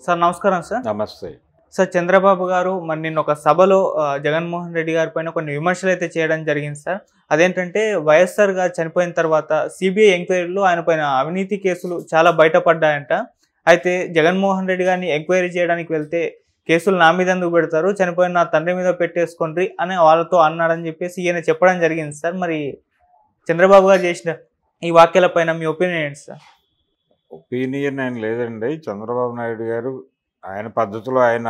Sir నమస్కారం sir. నమస్తే. Sir Chandrababu గారు నిన్న ఒక సభలో జగన్మోహన్ రెడ్డి గారి పైన కొన్ని విమర్శలైతే చేయడం జరిగింది సార్. అదేంటంటే వైఎస్ఆర్ గారు చనిపోయిన తర్వాత సీబీఐ ఎంక్వైరీలో ఆయన పైన అవినీతి కేసులు చాలా బయటపడ్డాయంట. అయితే జగన్మోహన్ రెడ్డి గారిని ఎంక్వైరీ చేయడానికి వెళ్తే కేసులు నా మీద ఎందుకు పెడతారు, చనిపోయిన నా తండ్రి మీద పెట్టేసుకోండి అని వాళ్ళతో అన్నాడని చెప్పేసి ఈయన చెప్పడం జరిగింది సార్. మరి చంద్రబాబు గారు చేసిన ఈ వ్యాఖ్యల పైన మీ ఒపీనియన్ ఏంటి సార్? ఒపీనియన్ ఏం లేదండి. చంద్రబాబు నాయుడు గారు ఆయన పద్ధతిలో ఆయన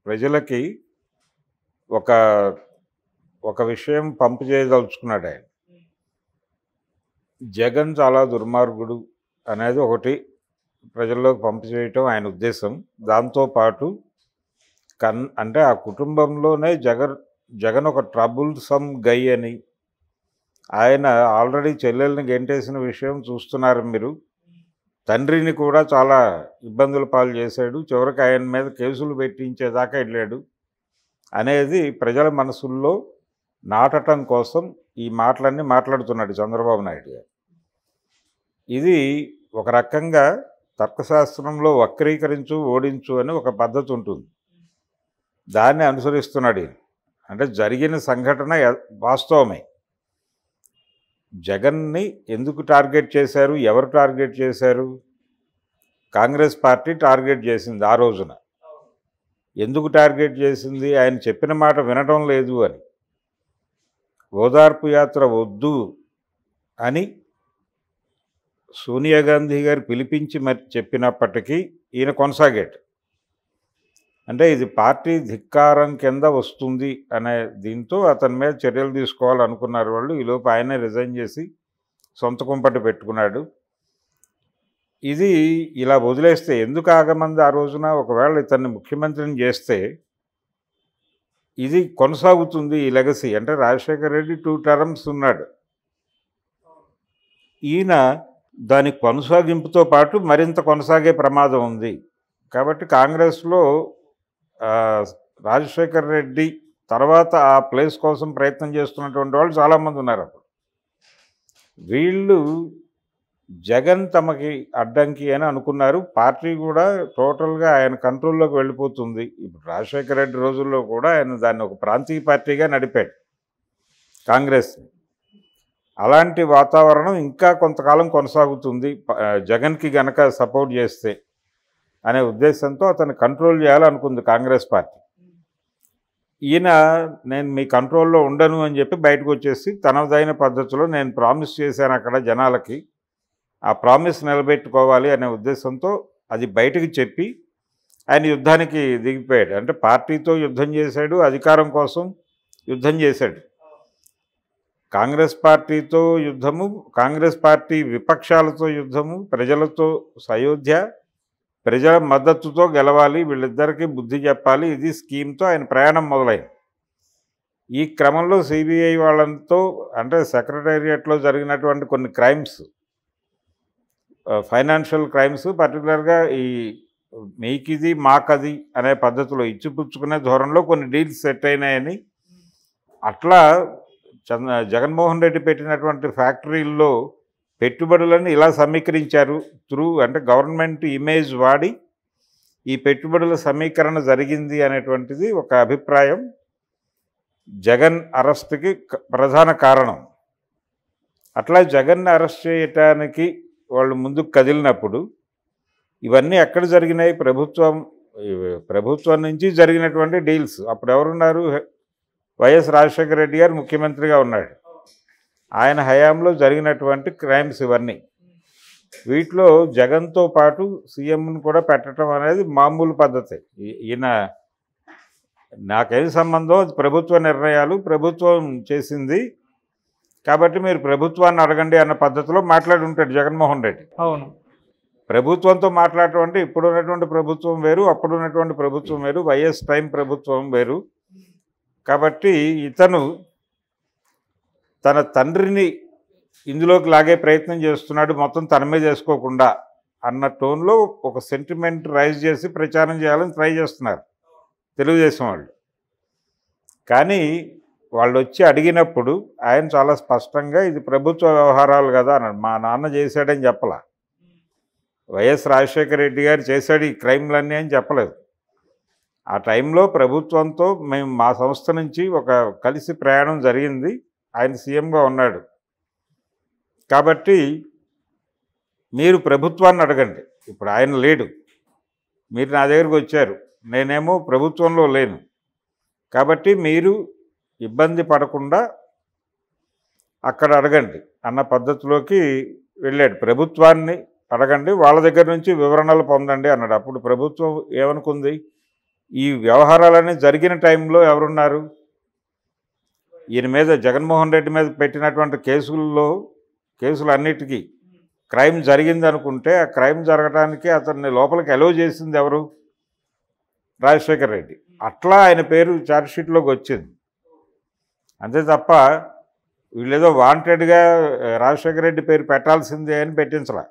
ప్రజలకి ఒక ఒక విషయం పంపు చేయదలుచుకున్నాడు ఆయన. జగన్ చాలా దుర్మార్గుడు అనేది ఒకటి ప్రజల్లోకి పంపు చేయటం ఆయన ఉద్దేశం. దాంతోపాటు అంటే ఆ కుటుంబంలోనే జగన్ ఒక ట్రబుల్సమ్ గై అని, ఆయన ఆల్రెడీ చెల్లెల్ని గెంటేసిన విషయం చూస్తున్నారు మీరు. తండ్రిని కూడా చాలా ఇబ్బందుల పాలు చేశాడు, చివరికి ఆయన మీద కేసులు పెట్టించేదాకా వెళ్ళాడు అనేది ప్రజల మనసుల్లో నాటటం కోసం ఈ మాటలన్నీ మాట్లాడుతున్నాడు చంద్రబాబు నాయుడు గారు. ఇది ఒక రకంగా తర్కశాస్త్రంలో వక్రీకరించు ఓడించు అని ఒక పద్ధతి ఉంటుంది, దాన్ని అనుసరిస్తున్నాడు ఈయన. అంటే జరిగిన సంఘటన వాస్తవమే. జగన్ని ఎందుకు టార్గెట్ చేశారు, ఎవరు టార్గెట్ చేశారు? కాంగ్రెస్ పార్టీ టార్గెట్ చేసింది ఆ రోజున. ఎందుకు టార్గెట్ చేసింది? ఆయన చెప్పిన మాట వినడం లేదు అని, ఓదార్పు యాత్ర వద్దు అని సోనియా గాంధీ గారు పిలిపించి మరి చెప్పినప్పటికీ ఈయన కొనసాగాడు. అంటే ఇది పార్టీ ధిక్కారం కింద వస్తుంది అనే దీంతో అతని మీద చర్యలు తీసుకోవాలనుకున్నారు వాళ్ళు. ఈలోపు ఆయనే రిజైన్ చేసి సొంత కుంపటి పెట్టుకున్నాడు. ఇది ఇలా వదిలేస్తే ఎందుకు ఆగమంది ఆ రోజున? ఒకవేళ ఇతన్ని ముఖ్యమంత్రిని చేస్తే ఇది కొనసాగుతుంది ఈ లెగసీ. అంటే రాజశేఖర రెడ్డి 2 టర్మ్స్ ఉన్నాడు, ఈయన దానికి కొనసాగింపుతో పాటు మరింత కొనసాగే ప్రమాదం ఉంది. కాబట్టి కాంగ్రెస్లో రాజశేఖర రెడ్డి తర్వాత ఆ ప్లేస్ కోసం ప్రయత్నం చేస్తున్నటువంటి వాళ్ళు చాలామంది ఉన్నారు. అప్పుడు వీళ్ళు జగన్ తమకి అడ్డంకి అని అనుకున్నారు. పార్టీ కూడా టోటల్గా ఆయన కంట్రోల్లోకి వెళ్ళిపోతుంది. ఇప్పుడు రాజశేఖర రెడ్డి రోజుల్లో కూడా ఆయన దాన్ని ఒక ప్రాంతీయ పార్టీగా నడిపాడు కాంగ్రెస్ని. అలాంటి వాతావరణం ఇంకా కొంతకాలం కొనసాగుతుంది జగన్కి గనక సపోర్ట్ చేస్తే అనే ఉద్దేశంతో అతను కంట్రోల్ చేయాలనుకుంది కాంగ్రెస్ పార్టీ. ఈయన నేను మీ కంట్రోల్లో ఉండను అని చెప్పి బయటకు వచ్చేసి తనదైన పద్ధతిలో నేను ప్రామిస్ చేశాను అక్కడ జనాలకి, ఆ ప్రామిస్ నిలబెట్టుకోవాలి అనే ఉద్దేశంతో అది బయటకు చెప్పి ఆయన యుద్ధానికి దిగిపోయాడు. అంటే పార్టీతో యుద్ధం చేశాడు, అధికారం కోసం యుద్ధం చేశాడు. కాంగ్రెస్ పార్టీతో యుద్ధము, కాంగ్రెస్ పార్టీ విపక్షాలతో యుద్ధము, ప్రజలతో సయోధ్య, ప్రజల మద్దతుతో గెలవాలి, వీళ్ళిద్దరికీ బుద్ధి చెప్పాలి, ఇది స్కీమ్తో ఆయన ప్రయాణం మొదలైంది. ఈ క్రమంలో సిబిఐ వాళ్ళతో అంటే సెక్రటేరియట్లో జరిగినటువంటి కొన్ని క్రైమ్స్, ఫైనాన్షియల్ క్రైమ్స్, పర్టికులర్గా ఈ మీకిది మాకది అనే పద్ధతిలో ఇచ్చిపుచ్చుకునే ధోరణిలో కొన్ని డీల్స్ సెట్ అయినాయని, అట్లా జగన్మోహన్ రెడ్డి పెట్టినటువంటి ఫ్యాక్టరీల్లో పెట్టుబడులను ఇలా సమీకరించారు అంటే గవర్నమెంట్ ఇమేజ్ వాడి ఈ పెట్టుబడుల సమీకరణ జరిగింది అనేటువంటిది ఒక అభిప్రాయం. జగన్ అరెస్ట్కి ప్రధాన కారణం. అట్లా జగన్ని అరెస్ట్ చేయటానికి వాళ్ళు ముందుకు కదిలినప్పుడు ఇవన్నీ ఎక్కడ జరిగినాయి? ప్రభుత్వం నుంచి జరిగినటువంటి డీల్స్. అప్పుడు ఎవరున్నారు? వైఎస్ రాజశేఖర రెడ్డి గారు ముఖ్యమంత్రిగా ఉన్నాడు. ఆయన హయాంలో జరిగినటువంటి క్రైమ్స్ ఇవన్నీ. వీటిలో జగన్తో పాటు సీఎంను కూడా పెట్టడం అనేది మామూలు పద్ధతి. ఈయన నాకేం సంబంధం, ప్రభుత్వ నిర్ణయాలు ప్రభుత్వం చేసింది కాబట్టి మీరు ప్రభుత్వాన్ని అడగండి అన్న పద్ధతిలో మాట్లాడి ఉంటాడు జగన్మోహన్ రెడ్డి. అవును, ప్రభుత్వంతో మాట్లాడటం అంటే ఇప్పుడు ఉన్నటువంటి ప్రభుత్వం వేరు, అప్పుడు ఉన్నటువంటి ప్రభుత్వం వేరు, వైఎస్ టైం ప్రభుత్వం వేరు. కాబట్టి ఇతను తన తండ్రిని ఇందులోకి లాగే ప్రయత్నం చేస్తున్నాడు, మొత్తం తన మీద చేసుకోకుండా అన్న టోన్లో ఒక సెంటిమెంట్ రైజ్ చేసి ప్రచారం చేయాలని ట్రై చేస్తున్నారు తెలుగుదేశం వాళ్ళు. కానీ వాళ్ళు వచ్చి అడిగినప్పుడు ఆయన చాలా స్పష్టంగా ఇది ప్రభుత్వ వ్యవహారాలు కదా అన్నాడు. మా నాన్న చేశాడని చెప్పలా. వైఎస్ రాజశేఖర రెడ్డి గారు చేశాడు ఈ క్రైమ్లన్నీ అని చెప్పలేదు. ఆ టైంలో ప్రభుత్వంతో మేము మా సంస్థ నుంచి ఒక కలిసి ప్రయాణం జరిగింది. ఆయన సీఎంగా ఉన్నాడు కాబట్టి మీరు ప్రభుత్వాన్ని అడగండి. ఇప్పుడు ఆయన లేడు, మీరు నా దగ్గరికి వచ్చారు, నేనేమో ప్రభుత్వంలో లేను, కాబట్టి మీరు ఇబ్బంది పడకుండా అక్కడ అడగండి అన్న పద్ధతిలోకి వెళ్ళాడు. ప్రభుత్వాన్ని అడగండి, వాళ్ళ దగ్గర నుంచి వివరణలు పొందండి అన్నాడు. అప్పుడు ప్రభుత్వం ఏమనుకుంది, ఈ వ్యవహారాలన్నీ జరిగిన టైంలో ఎవరున్నారు, ఈయన మీద జగన్మోహన్ రెడ్డి మీద పెట్టినటువంటి కేసులన్నిటికీ క్రైమ్ జరిగింది అనుకుంటే ఆ క్రైమ్ జరగడానికి అతన్ని లోపలికి అలౌ చేసింది ఎవరు, రాజశేఖర రెడ్డి. అట్లా ఆయన పేరు ఛార్జ్షీట్లోకి వచ్చింది. అంతే తప్ప వీళ్ళేదో వాంటెడ్గా రాజశేఖర రెడ్డి పేరు పెట్టాల్సిందే అని పెట్టించలే.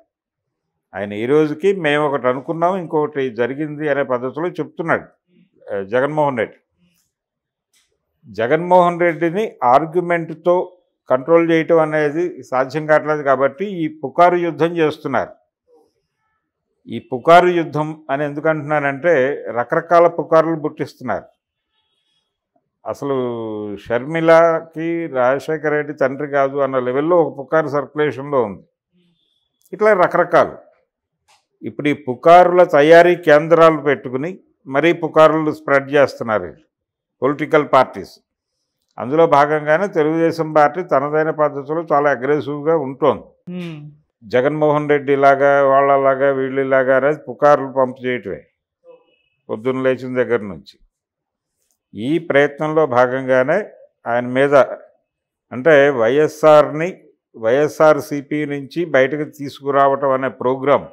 ఆయన ఈ రోజుకి మేము ఒకటి అనుకున్నాం, ఇంకొకటి జరిగింది అనే పద్ధతిలో చెప్తున్నాడు జగన్మోహన్ రెడ్డి. జగన్మోహన్ రెడ్డిని ఆర్గ్యుమెంట్తో కంట్రోల్ చేయటం అనేది సాధ్యం కావట్లేదు కాబట్టి ఈ పుకారు యుద్ధం చేస్తున్నారు. ఈ పుకారు యుద్ధం అని ఎందుకు అంటున్నానంటే రకరకాల పుకారులు పుట్టిస్తున్నారు. అసలు షర్మిలకి రాజశేఖర రెడ్డి తండ్రి కాదు అన్న లెవెల్లో ఒక పుకారు సర్క్యులేషన్లో ఉంది. ఇట్లా రకరకాలు. ఇప్పుడు ఈ పుకారుల తయారీ కేంద్రాలు పెట్టుకుని మరీ పుకారులు స్ప్రెడ్ చేస్తున్నారు పొలిటికల్ పార్టీస్. అందులో భాగంగానే తెలుగుదేశం పార్టీ తనదైన పద్ధతిలో చాలా అగ్రెసివ్గా ఉంటోంది. జగన్మోహన్ రెడ్డి లాగా వాళ్ళలాగా వీళ్ళలాగా అనేది పుకార్లు పంపు చేయటమే పొద్దున్న లేచిన దగ్గర నుంచి. ఈ ప్రయత్నంలో భాగంగానే ఆయన మీద అంటే వైఎస్ఆర్సీపీ నుంచి బయటకు తీసుకురావటం అనే ప్రోగ్రాం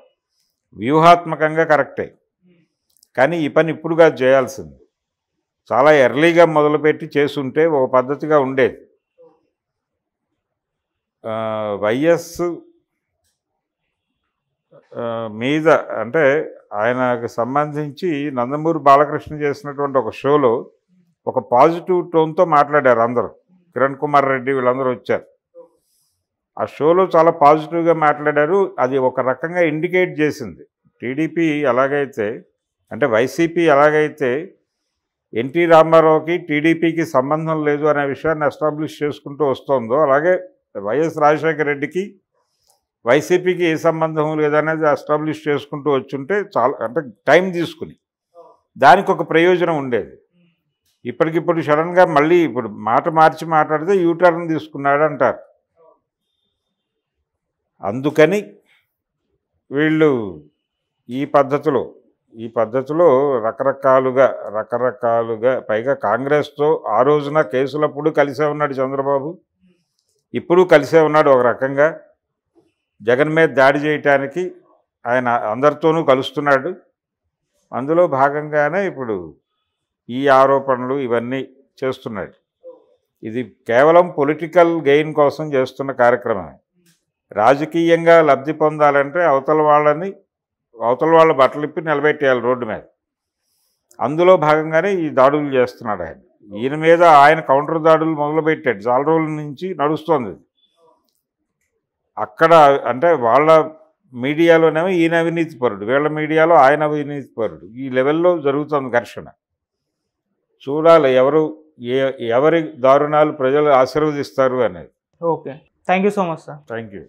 వ్యూహాత్మకంగా కరెక్టే, కానీ ఈ పని ఇప్పుడుగా చేయాల్సింది. చాలా ఎర్లీగా మొదలుపెట్టి చేసుంటే ఒక పద్ధతిగా ఉండేది. వైఎస్ మీద అంటే ఆయనకు సంబంధించి నందమూరి బాలకృష్ణ చేసినటువంటి ఒక షోలో ఒక పాజిటివ్ టోన్తో మాట్లాడారు అందరూ. కిరణ్ కుమార్ రెడ్డి వీళ్ళందరూ వచ్చారు. ఆ షోలో చాలా పాజిటివ్గా మాట్లాడారు. అది ఒక రకంగా ఇండికేట్ చేసింది టీడీపీ ఎలాగైతే అంటే వైసీపీ ఎలాగైతే ఎన్టీ రామారావుకి టీడీపీకి సంబంధం లేదు అనే విషయాన్ని ఎస్టాబ్లిష్ చేసుకుంటూ వస్తుందో అలాగే వైఎస్ రాజశేఖర రెడ్డికి వైసీపీకి ఏ సంబంధం లేదనేది ఎస్టాబ్లిష్ చేసుకుంటూ వచ్చుంటే చాలా అంటే టైం తీసుకుని దానికి ఒక ప్రయోజనం ఉండేది. ఇప్పటికిప్పుడు సడన్గా మళ్ళీ ఇప్పుడు మాట మార్చి మాట్లాడితే యూటర్న్ తీసుకున్నాడు అంటారు. అందుకని వీళ్ళు ఈ పద్ధతిలో రకరకాలుగా పైగా కాంగ్రెస్తో ఆ రోజున కేసులప్పుడు కలిసే ఉన్నాడు చంద్రబాబు, ఇప్పుడు కలిసే ఉన్నాడు. ఒక రకంగా జగన్ మీద దాడి చేయటానికి ఆయన అందరితోనూ కలుస్తున్నాడు. అందులో భాగంగానే ఇప్పుడు ఈ ఆరోపణలు ఇవన్నీ చేస్తున్నాడు. ఇది కేవలం పొలిటికల్ గెయిన్ కోసం చేస్తున్న కార్యక్రమమే. రాజకీయంగా లబ్ధి పొందాలంటే అవతల వాళ్ళ బట్టలిప్పి నిలబెట్టేయాలి రోడ్డు మీద. అందులో భాగంగానే ఈ దాడులు చేస్తున్నాడు ఆయన. ఈయన మీద ఆయన కౌంటర్ దాడులు మొదలుపెట్టాడు. చాలా రోజుల నుంచి నడుస్తోంది. అక్కడ అంటే వాళ్ళ మీడియాలోనేమో ఈయన అవినీతిపరుడు, వీళ్ళ మీడియాలో ఆయన అవినీతిపరుడు. ఈ లెవెల్లో జరుగుతుంది ఘర్షణ. చూడాలి ఎవరి దారుణాలు ప్రజలు ఆశీర్వదిస్తారు అనేది. Okay, thank you so much sir. Thank you.